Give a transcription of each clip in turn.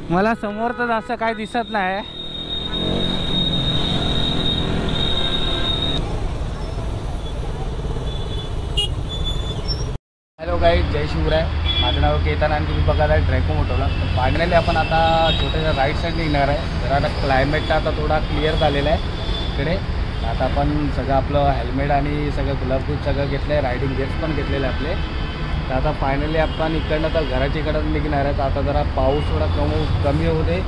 मला समोर तर जास्त काय दिसत नाही. हॅलो गाईज, जय शिवराय. माझं नाव केतन आणि तुम्ही बघत आहे ड्रॅको मोटोला. फायनली आपण आता छोट्याशा राईट साईड निघणार आहे. तर आता क्लायमेटचा आता थोडा क्लिअर झालेला आहे इकडे. आता आपण सगळं आपलं हेल्मेट आणि सगळं गुलाबपूर सगळं घेतलं आहे, रायडिंग गेट्स पण घेतलेले आपले. तर आता फायनली आपण इकडनं तर घराच्या इकडं निघणार आहेत. आता जरा पाऊस थोडा कमी होते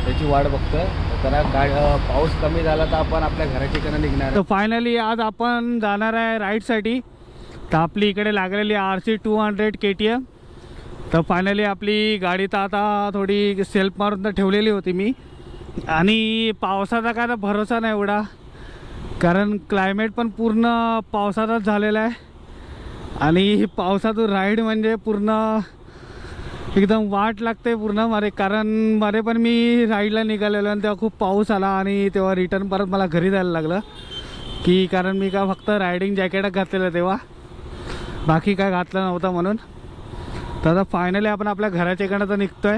त्याची वाट बघतोय. जरा पाऊस कमी झाला तर आपण आपल्या घराच्या इकडं निघणार आहे. तर फायनली आज आपण जाणार आहे राईडसाठी. तर आपली इकडे लागलेली RC 200 KTM. तर फायनली आपली गाडी तर आता थोडी सेल्फ मारून तर ठेवलेली होती मी. आणि पावसाचा काय तर भरोसा नाही एवढा, कारण क्लायमेट पण पूर्ण पावसाचाच झालेला आहे. आणि पावसातून राईड म्हणजे पूर्ण एकदम वाट लागते पूर्ण मारे. कारण मारे पण मी राईडला निघालेलो आणि तेव्हा खूप पाऊस आला आणि तेव्हा रिटर्न परत मला घरी जायला लागलं. की कारण मी का फक्त रायडिंग जॅकेटच घातलेलं तेव्हा, बाकी काय घातलं नव्हतं म्हणून. तर आता फायनली आपण आपल्या घराच्या इकडनं तर निघतोय.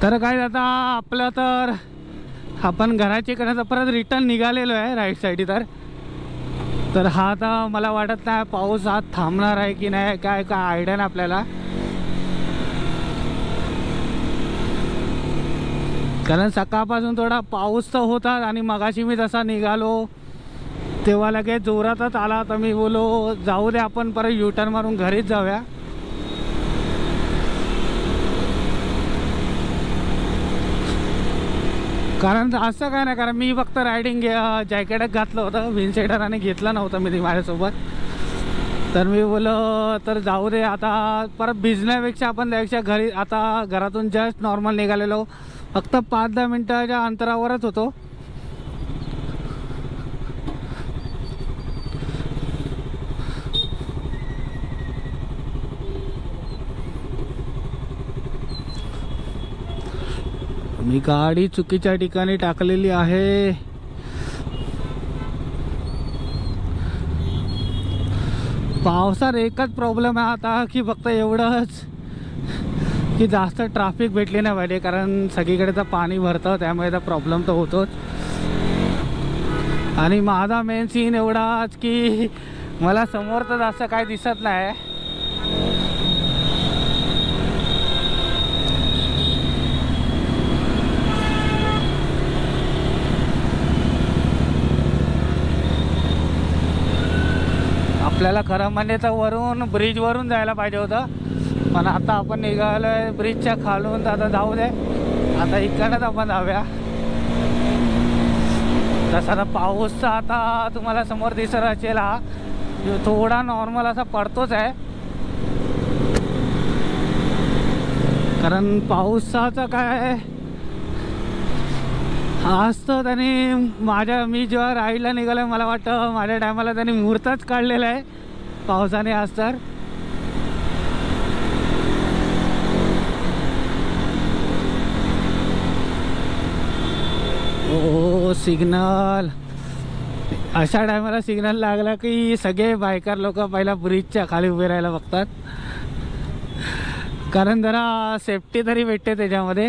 तर काय आता आपलं तर आपण घराच्या इकडनं तर परत रिटर्न निघालेलो आहे राईट साईड. तर हा आता मला वाटत नाही पाऊस हा थांबणार आहे की नाही, काय काय आयडिया नाही आपल्याला. कारण सकाळपासून थोडा पाऊस तर होता आणि मगाशी मी जसा निघालो तेव्हा लगेच जोरातच आला. तर मी बोलो जाऊ दे आपण परत U-टर्न मारून घरीच जाऊया. कारण असं काय नाही, कारण मी फक्त रायडिंग जॅकेटच घातलं होतं, विंडशिल्डर आणि घेतलं नव्हतं मी माझ्यासोबत. तर मी बोलो तर जाऊ दे आता परत भिजण्यापेक्षा आपण त्यापेक्षा घरी. आता घरातून जस्ट नॉर्मल निघालेलो, फक्त 5-10 मिनटाच्या अंतरावरच होतो. मी गाडी चुकीच्या ठिकाणी टाकलेली आहे. पावसात एकच प्रॉब्लेम आहे आता की फक्त एवढंच की जास्त ट्रॅफिक भेटली नाही पाहिजे, कारण सगळीकडे तर पाणी भरतं त्यामुळे तर प्रॉब्लेम तर होतोच. आणि माझा मेन सीन एवढाच की मला समोर तर जास्त काय दिसत नाही. आपल्याला खरं म्हणजे तर वरून ब्रिजवरून जायला पाहिजे होतं, पण आता आपण निघालो आहे ब्रिजच्या खालून. तर आता जाऊ दे, आता इकडनंच आपण जाऊया. तसा तर पाऊस आता तुम्हाला समोर दिसत असेल, हा थोडा नॉर्मल असा पडतोच आहे. कारण पावसाचं काय आज तर त्यांनी मी जेव्हा राईडला निघालो मला वाटतं माझ्या टायमाला त्यांनी मुहूर्तच काढलेला आहे पावसाने आज तर. ओ सिग्नल, अशा टायमाला सिग्नल लागला की सगळे बायकर लोक पहिला ब्रिजच्या खाली उभे राहायला बघतात, कारण जरा सेफ्टी तरी भेटते त्याच्यामध्ये.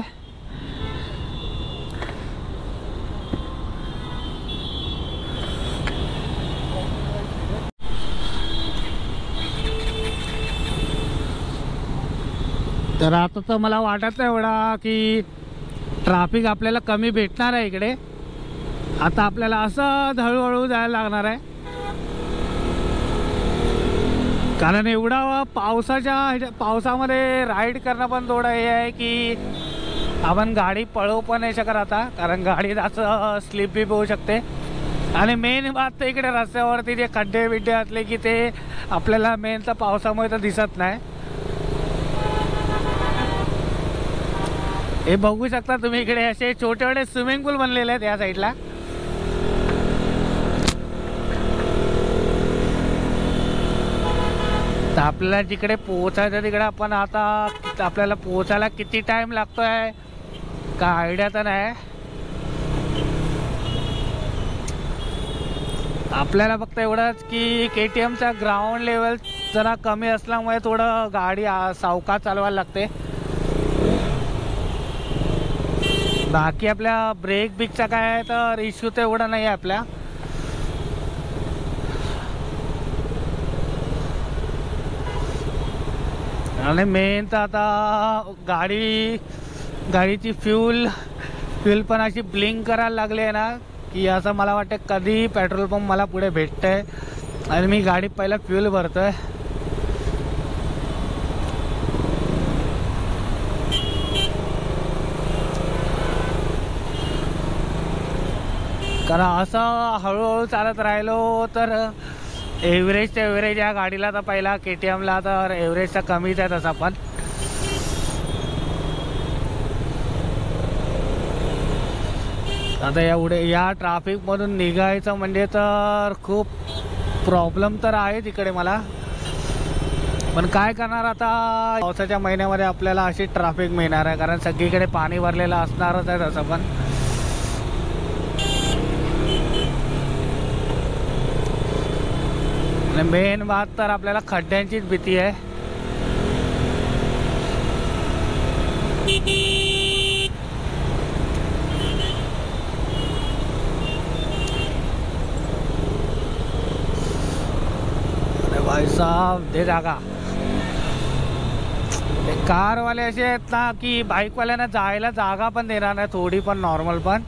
तर आता तर मला वाटत नाही एवढा की ट्रॅफिक आपल्याला कमी भेटणार आहे इकडे. आता आपल्याला असं हळूहळू जायला लागणार आहे, कारण एवढा पावसामध्ये राईड करणं पण थोडं हे आहे की आपण गाडी पळवू पण नाही शकत आता, कारण गाडी असं स्लिप बी होऊ शकते. आणि मेन बात तर इकडे रस्त्यावरती जे खड्डे बिड्डे असले की ते आपल्याला मेन तर पावसामुळे तर दिसत नाही. हे बघू शकता तुम्ही इकडे असे छोटे छोटे स्विमिंग पूल बनलेले आहेत या साईडला. तर आपल्याला जिकडे पोहोचायचं तिकडे आपण आता आपल्याला पोहोचायला किती टाइम लागतोय का आयडिया तर नाही. आपल्याला फक्त एवढंच की KTMचा ग्राउंड लेवल जरा कमी असल्यामुळे थोडं गाडी सावकाश चालवायला लागते. बाकी आपल्या ब्रेक बिकचा काय आहे तर इश्यू तर एवढा नाही आहे आपल्या. आणि मेन तर आता गाडीची फ्यूल पण अशी ब्लिंक करायला लागली आहे ना की असं मला वाटतं कधी पेट्रोल पंप मला पुढे भेटतंय आणि मी गाडी पहिला फ्यूल भरतोय. कारण असं हळूहळू चालत राहिलो तर एव्हरेज या गाडीला तर पहिला KTMला तर एव्हरेजचा कमीच आहे तसा. पण आता या ट्रॅफिकमधून निघायचं म्हणजे तर खूप प्रॉब्लेम तर आहे तिकडे मला. पण काय करणार आता पावसाच्या महिन्यामध्ये आपल्याला अशी ट्रॅफिक मिळणार आहे कारण सगळीकडे पाणी भरलेलं असणारच आहे तसं. पण मेन बात तर आपल्याला खड्ड्यांचीच भीती आहे. अरे भाई साहब दे जागा. कारवाले असे आहेत ना की बाईकवाल्यांना जायला जागा पण देणार नाही थोडी पण नॉर्मल. पण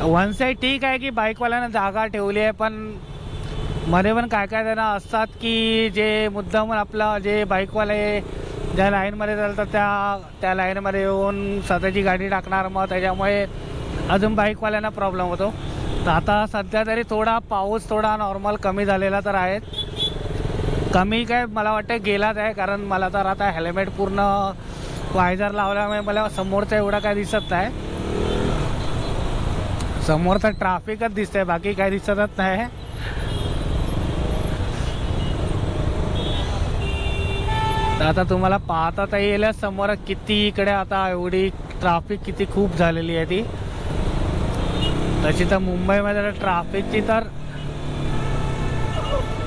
वन साईड ठीक आहे की बाईकवाल्यांना जागा ठेवली आहे पण मध्ये पण काय जण असतात की जे मुद्दाम आपला जे बाईकवाले ज्या लाईनमध्ये चालतात त्या लाईनमध्ये येऊन स्वतःची गाडी टाकणार. मग त्याच्यामुळे अजून बाईकवाल्यांना प्रॉब्लेम होतो. तर आता सध्या तरी थोडा पाऊस थोडा नॉर्मल कमी झालेला तर आहे. कमी काय मला वाटतं गेलाच आहे कारण मला तर आता हेल्मेट पूर्ण वायझर लावल्यामुळे मला समोरचा एवढा काय दिसत नाही. समोर तर ट्रॅफिकच दिसतंय बाकी काय दिसतच नाही. आता तुम्हाला पाहता तर येईल समोर किती इकडे आता एवढी ट्रॅफिक किती खूप झालेली आहे ती. तशी तर मुंबईमध्ये ट्रॅफिकची तर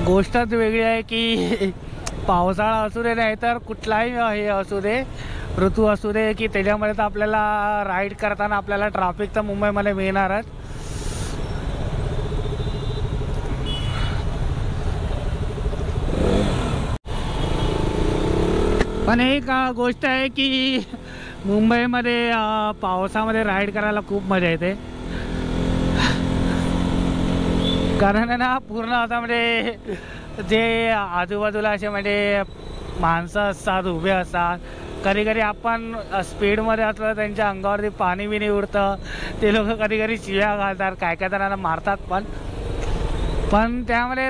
गोष्टच वेगळी आहे की पावसाळा असू दे नाही तर कुठलाही हे असू दे ऋतू असू दे की त्याच्यामध्ये तर आपल्याला राईड करताना आपल्याला ट्रॅफिक तर मुंबईमध्ये मिळणारच. पण एक गोष्ट आहे की मुंबईमध्ये पावसामध्ये राईड करायला खूप मजा येते. कारण ना पूर्ण आता म्हणजे जे आजूबाजूला असे म्हणजे माणसं असतात उभे असतात. कधी कधी आपण स्पीडमध्ये असलं त्यांच्या अंगावरती पाणी बिनी उडतं. ते लोक कधी कधी शिव्या घालतात काय जणांना मारतात. पण त्यामध्ये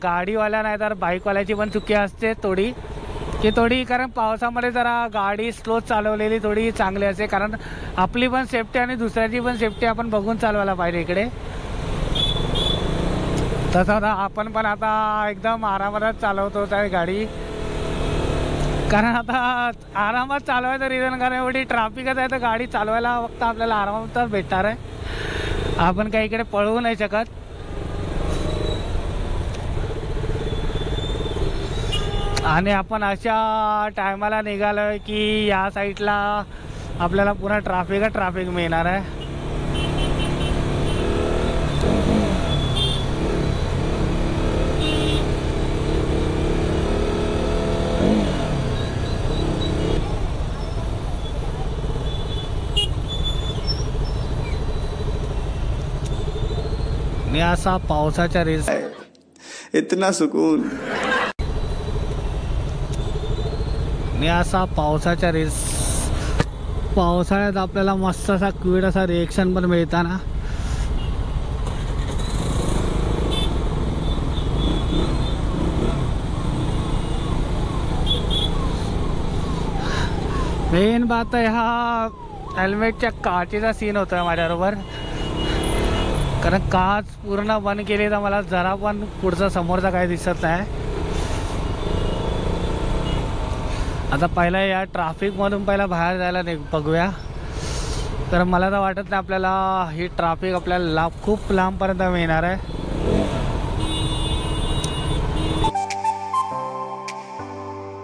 गाडीवाल्या नाही तर बाईकवाल्याची पण चुकी असते थोडी कारण पावसामध्ये जरा गाडी स्लो चालवलेली थोडी चांगली असते. कारण आपली पण सेफ्टी आणि दुसऱ्याची पण सेफ्टी आपण बघून चालवायला पाहिजे इकडे. तसं आपण पण आता एकदम आरामात चालवतो त्या गाडी कारण आता आरामात चालवायचं रिझन कारण एवढी ट्रॅफिकच आहे तर गाडी चालवायला फक्त आपल्याला आरामातच भेटणार आहे. आपण काही इकडे पळवू नाही शकत. आणि आपण अशा टायमाला निघालोय की या साईडला आपल्याला पुन्हा ट्रॅफिक मिळणार आहे. आणि असा पावसाच्या रेस इतना सुकून आणि असा पावसाळ्यात आपल्याला मस्त असा क्विड असा रिएक्शन पण मिळताना. मेन बात आहे हा हेल्मेटच्या काचेचा सीन होता माझ्याबरोबर. कारण काच पूर्ण बंद केली तर मला जरा पण पुढचा समोरचा काही दिसत नाही. आता पहिला या ट्रॅफिकमधून बाहेर जायला बघूया. तर मला तर वाटत नाही आपल्याला ही ट्रॅफिक आपल्याला खूप लांबपर्यंत मिळणार आहे.